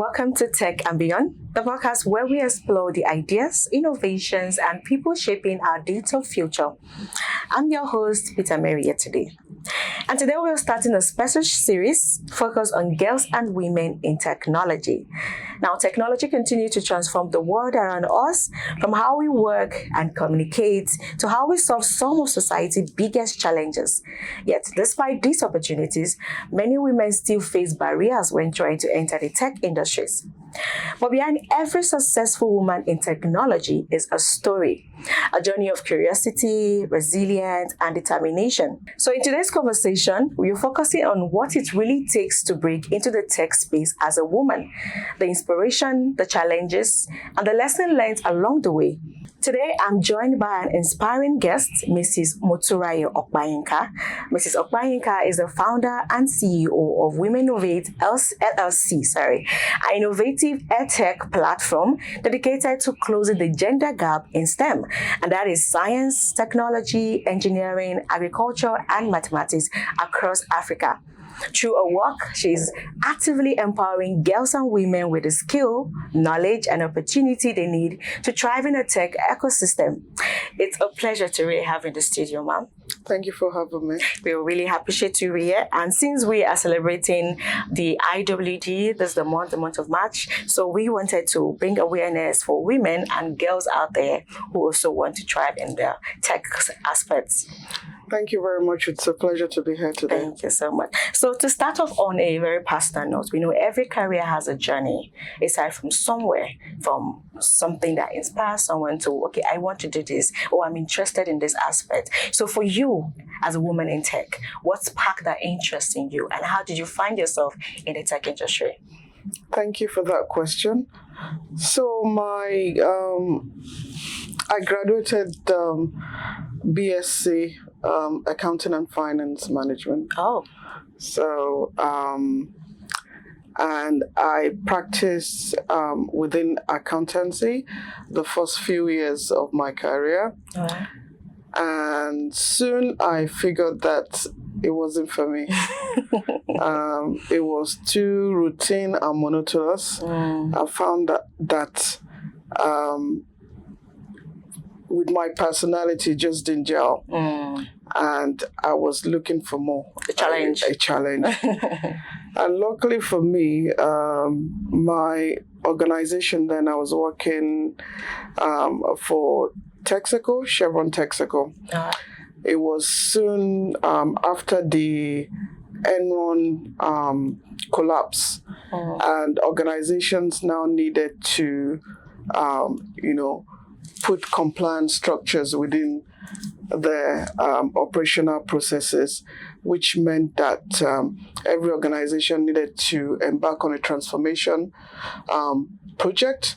welcome to Tech and Beyond, the podcast where we explore the ideas, innovations, and people shaping our digital future. I'm your host, Peter Mary, here today. And today we're starting a special series focused on girls and women in technology. Now, technology continues to transform the world around us, from how we work and communicate to how we solve some of society's biggest challenges. Yet, despite these opportunities, many women still face barriers when trying to enter the tech industries. But behind every successful woman in technology is a story, a journey of curiosity, resilience, and determination. So in today's conversation, we're focusing on what it really takes to break into the tech space as a woman, the inspiration, the challenges, and the lesson learned along the way. Today, I'm joined by an inspiring guest, Mrs. Moturayo Okbayinka. Mrs. Okbayinka is the founder and CEO of Women Innovate LLC, an innovative edtech platform dedicated to closing the gender gap in STEM, and that is science, technology, engineering, agriculture, and mathematics across Africa. Through her work, she is actively empowering girls and women with the skill, knowledge, and opportunity they need to thrive in a tech ecosystem. It's a pleasure to really have you in the studio, ma'am. Thank you for having me. We really appreciate you here. And since we are celebrating the IWD, this is the month of March, so we wanted to bring awareness for women and girls out there who also want to thrive in the tech aspects. Thank you very much. It's a pleasure to be here today. Thank you so much. So to start off on a very personal note, we know every career has a journey. Aside from somewhere, from something that inspires someone to, okay, I want to do this, or I'm interested in this aspect. So for you, as a woman in tech, what sparked that interest in you, and how did you find yourself in the tech industry? Thank you for that question. So I graduated BSc Accounting and Finance Management. Oh. So, and I practiced within accountancy the first few years of my career. Right. And soon I figured that it wasn't for me. It was too routine and monotonous. I found that with my personality just didn't gel. And I was looking for more. A challenge. A challenge. And luckily for me, my organization then, I was working for Texaco, Chevron Texaco. It was soon after the Enron collapse, and organizations now needed to, put compliance structures within their operational processes, which meant that every organization needed to embark on a transformation project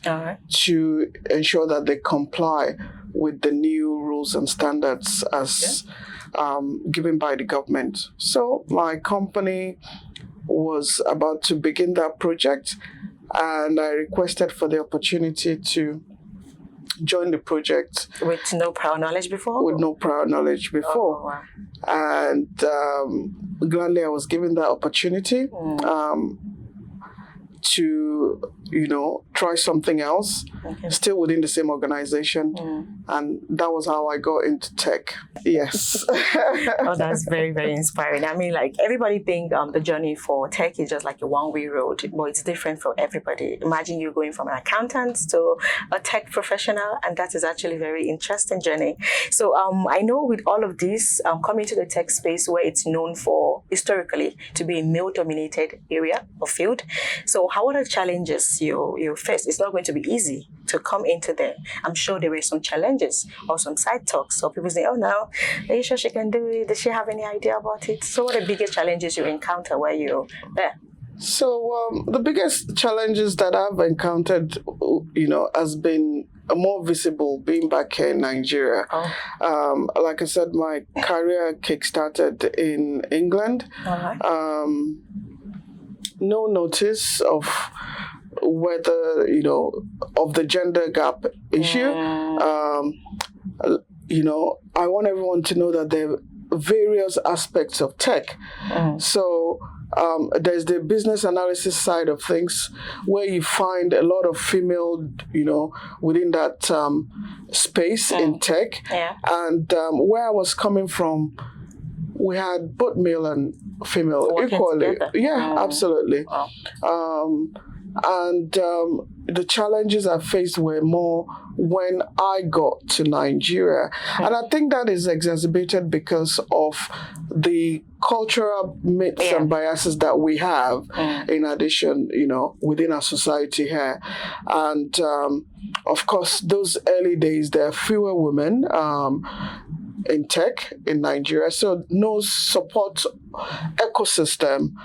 to ensure that they comply with the new rules and standards as given by the government. So my company was about to begin that project, and I requested for the opportunity to join the project. With no prior knowledge before? With no prior knowledge before. Oh, wow. And gladly I was given that opportunity to, try something else, still within the same organization. And that was how I got into tech. Yes. Oh, that's very, very inspiring. I mean, like, everybody think the journey for tech is just like a one-way road, but it's different for everybody. Imagine you going from an accountant to a tech professional, and that is actually a very interesting journey. So I know with all of this, coming to the tech space where it's known for, historically, to be a male-dominated area or field. So how are the challenges you face? It's not going to be easy to come into there. I'm sure there were some challenges or some side talks. So people say, oh no, are you sure she can do it? Does she have any idea about it? So what are the biggest challenges you encounter while you're there? So the biggest challenges that I've encountered, has been more visible being back here in Nigeria. Like I said, my career kickstarted in England. No notice of whether, of the gender gap issue. I want everyone to know that various aspects of tech. So there's the business analysis side of things, where you find a lot of female, within that space in tech. Yeah. And where I was coming from, we had both male and female Working equally. together. Yeah, absolutely. Wow. And the challenges I faced were more when I got to Nigeria. And I think that is exacerbated because of the cultural myths and biases that we have, in addition, within our society here. And of course, those early days, there are fewer women in tech in Nigeria, so no support ecosystem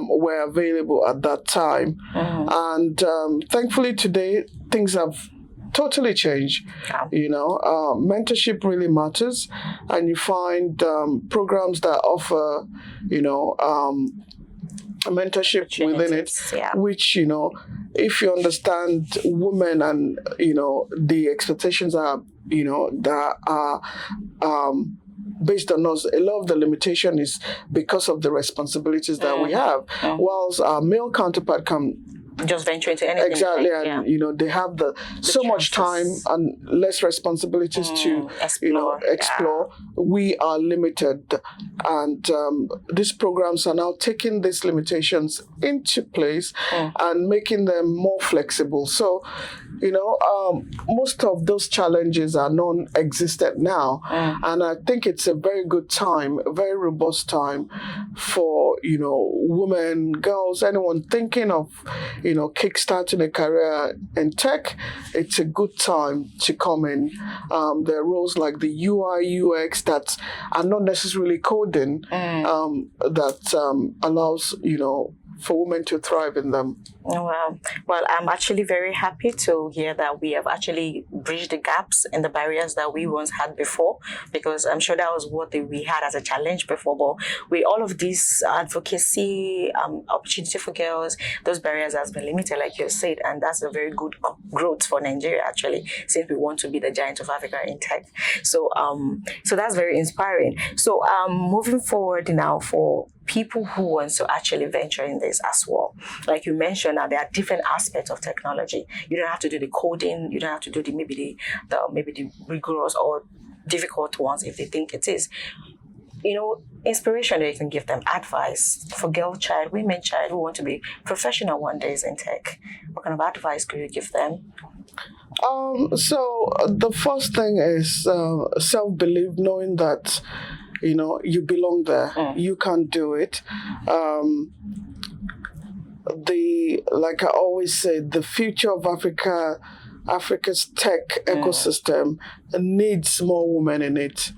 were available at that time. And thankfully today things have totally changed. Mentorship really matters, and you find programs that offer mentorship within it, which if you understand women and the expectations are that are based on us, a lot of the limitation is because of the responsibilities that we have, whilst our male counterpart can just venture into anything. Exactly, and they have the so much time and less responsibilities to explore. We are limited, and these programs are now taking these limitations into place and making them more flexible. So, most of those challenges are non-existent now, and I think it's a very good time, a very robust time for women, girls, anyone thinking of kickstarting a career in tech. It's a good time to come in. There are roles like the UI, UX that are not necessarily coding, that allows, for women to thrive in them. Oh, wow. Well, I'm actually very happy to hear that we have actually bridged the gaps and the barriers that we once had before, because I'm sure that was what we had as a challenge before. But with all of this advocacy, opportunity for girls, those barriers has been limited, like you said, and that's a very good growth for Nigeria, actually, since we want to be the giant of Africa in tech. So, so that's very inspiring. So, moving forward now for people who want to actually venture in this as well. Like you mentioned, there are different aspects of technology. You don't have to do the coding. You don't have to do maybe the rigorous or difficult ones if they think it is. Inspiration that you can give them, advice for girl child, women child who want to be professional one day in tech. What kind of advice could you give them? So the first thing is self-belief, knowing that you belong there. You can do it. Like I always say, the future of Africa's tech ecosystem needs more women in it,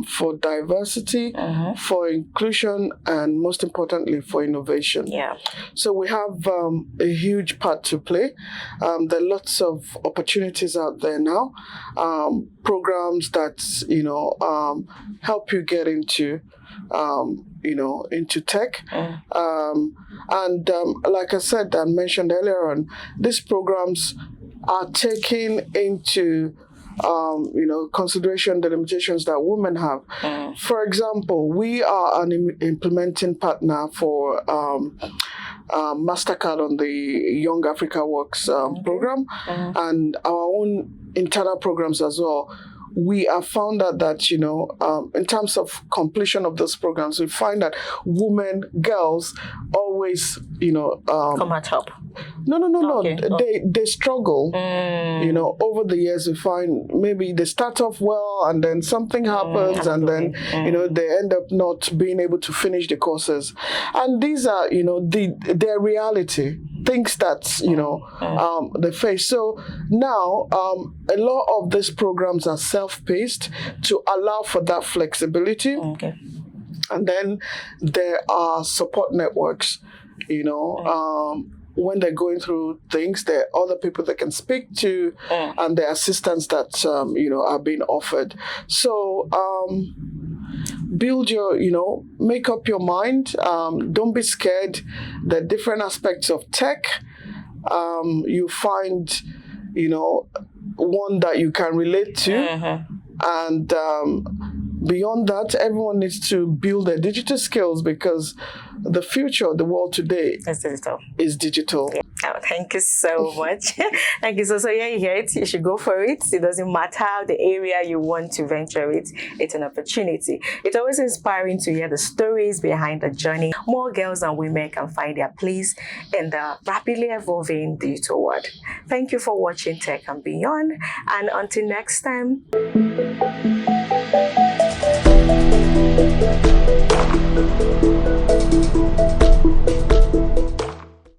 for diversity, for inclusion, and most importantly, for innovation. Yeah. So we have a huge part to play. There are lots of opportunities out there now, programs that help you get into tech. And like I said and mentioned earlier on, these programs are taking into consideration the limitations that women have. For example, we are an implementing partner for MasterCard on the Young Africa Works program, and our own internal programs as well. We have found out that, in terms of completion of those programs, we find that girls always, come at top. No. Okay. They struggle. Over the years, we find maybe they start off well and then something happens and then, they end up not being able to finish the courses. And these are, their reality, things that, they face. So now, a lot of these programs are self-paced to allow for that flexibility. Okay. And then there are support networks, when they're going through things, there are other people they can speak to, and there are assistance that, are being offered. So, build your, make up your mind. Don't be scared. There are different aspects of tech. You find, one that you can relate to, and Beyond that, everyone needs to build their digital skills because the future of the world today It's digital. is digital. Oh, thank you so much. Thank you. So yeah, you hear it. You should go for it. It doesn't matter the area you want to venture it. It's an opportunity. It's always inspiring to hear the stories behind the journey. More girls and women can find their place in the rapidly evolving digital world. Thank you for watching Tech and Beyond. And until next time.